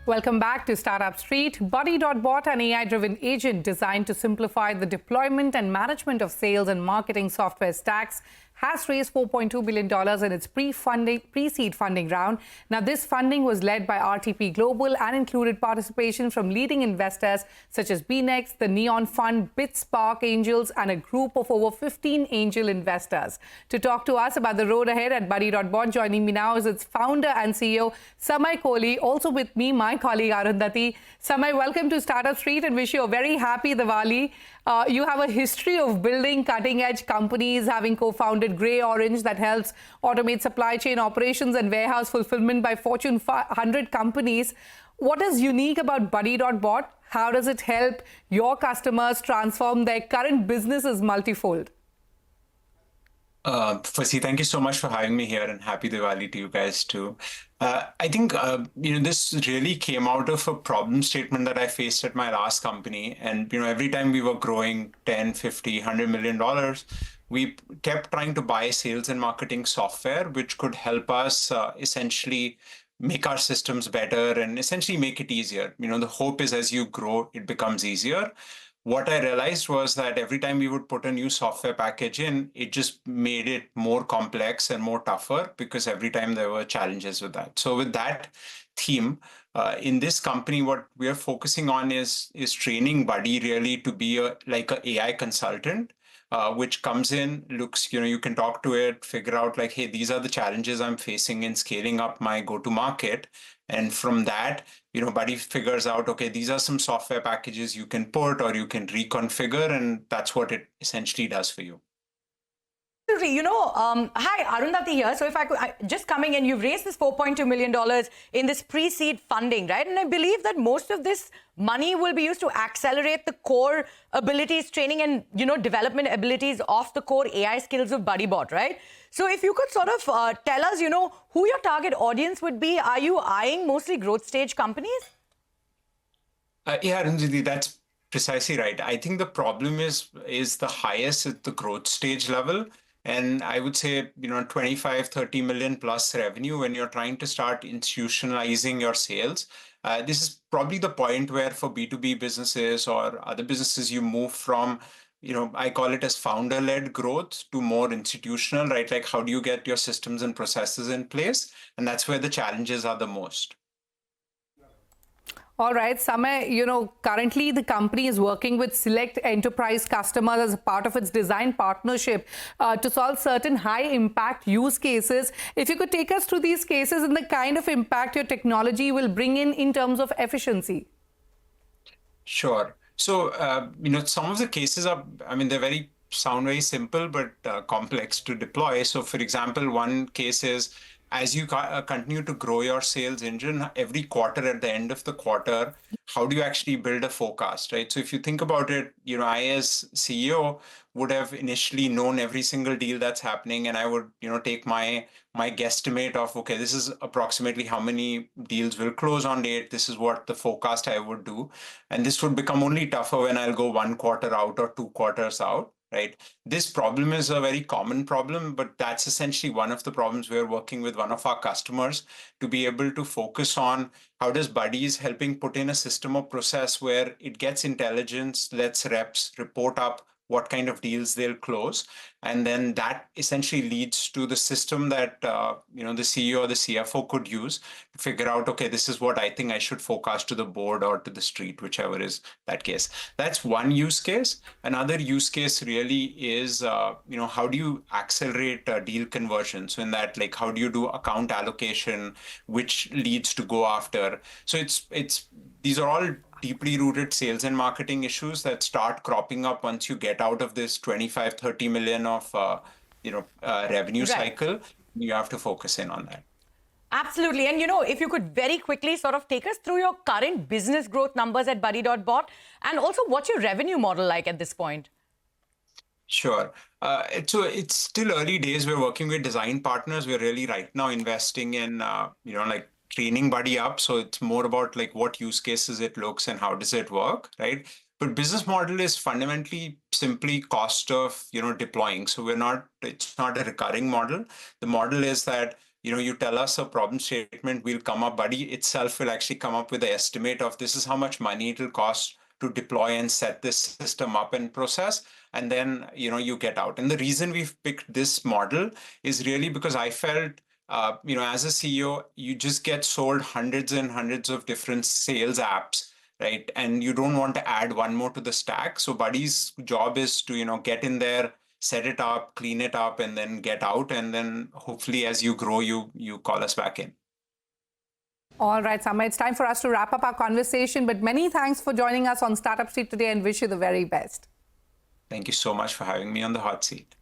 Welcome back to Startup Street. Budy.bot, an AI-driven agent designed to simplify the deployment and management of sales and marketing software stacks, has raised $4.2 billion in its pre-seed funding round. Now, this funding was led by RTP Global and included participation from leading investors such as BNext, the Neon Fund, BitSpark Angels, and a group of over 15 angel investors. To talk to us about the road ahead at Budy.bot, joining me now is its founder and CEO, Samay Kohli. Also with me, my colleague Arundhati. Samay, welcome to Startup Street and wish you a very happy Diwali. You have a history of building cutting-edge companies, having co-founded Grey Orange that helps automate supply chain operations and warehouse fulfillment by Fortune 100 companies. What is unique about Budy.bot? How does it help your customers transform their current businesses multifold? Firstly, thank you so much for having me here, and happy Diwali to you guys too. I think this really came out of a problem statement that I faced at my last company. And every time we were growing 10, 50, $100 million, we kept trying to buy sales and marketing software, which could help us essentially make our systems better and essentially make it easier. The hope is as you grow, it becomes easier. What I realized was that every time we would put a new software package in, it just made it more complex and more tougher because every time there were challenges with that. So with that theme, in this company, what we are focusing on is training Budy really to be like an AI consultant, which comes in, looks, you can talk to it, figure out like, hey, these are the challenges I'm facing in scaling up my go-to-market. And from that, Budy figures out, okay, these are some software packages you can put or you can reconfigure, and that's what it essentially does for you. Hi, Arundhati here. So if I could, just coming in, you've raised this $4.2 million in this pre-seed funding, right? And I believe that most of this money will be used to accelerate the core abilities, training and, development abilities of the core AI skills of Budy.bot, right? So if you could sort of tell us, who your target audience would be. Are you eyeing mostly growth stage companies? Yeah, Arundhati, that's precisely right. I think the problem is the highest at the growth stage level. And I would say, 25, 30 million plus revenue when you're trying to start institutionalizing your sales. This is probably the point where for B2B businesses or other businesses, you move from, I call it as founder-led growth to more institutional, right? Like how do you get your systems and processes in place? And that's where the challenges are the most. All right, Samay, currently the company is working with select enterprise customers as a part of its design partnership to solve certain high-impact use cases. If you could take us through these cases and the kind of impact your technology will bring in terms of efficiency. Sure. So, some of the cases are, they sound very simple, but complex to deploy. So, for example, one case is, as you continue to grow your sales engine, every quarter at the end of the quarter, how do you actually build a forecast, right? So if you think about it, I as CEO would have initially known every single deal that's happening, and I would, take my guesstimate of, okay, this is approximately how many deals will close on date. This is what the forecast I would do. And this would become only tougher when I'll go 1 quarter out or 2 quarters out. Right. This problem is a very common problem, but that's essentially one of the problems we're working with one of our customers to be able to focus on how does Budy is helping put in a system or process where it gets intelligence, lets reps report up what kind of deals they'll close. And then that essentially leads to the system that, the CEO or the CFO could use to figure out, okay, this is what I think I should forecast to the board or to the street, whichever is that case. That's one use case. Another use case really is, how do you accelerate deal conversion? So in that, like, how do you do account allocation, which leads to go after? So these are all deeply rooted sales and marketing issues that start cropping up once you get out of this 25, 30 million of revenue cycle. You have to focus in on that. Absolutely. And, if you could very quickly sort of take us through your current business growth numbers at Budy.bot, and also what's your revenue model like at this point? Sure. So it's still early days. We're working with design partners. We're really right now investing in, training Budy up. So it's more about like what use cases it looks and how does it work, right? But business model is fundamentally simply cost of, deploying. So it's not a recurring model. The model is that you tell us a problem statement, we'll come up, Budy itself will actually come up with the estimate of this is how much money it will cost to deploy and set this system up and process, and then you get out. And the reason we've picked this model is really because I felt as a CEO, you just get sold hundreds and hundreds of different sales apps, right? And you don't want to add one more to the stack. So Budy's job is to get in there, set it up, clean it up, and then get out. And then hopefully as you grow, you call us back in. All right, Samar, it's time for us to wrap up our conversation. But many thanks for joining us on Startup Street today and wish you the very best. Thank you so much for having me on the hot seat.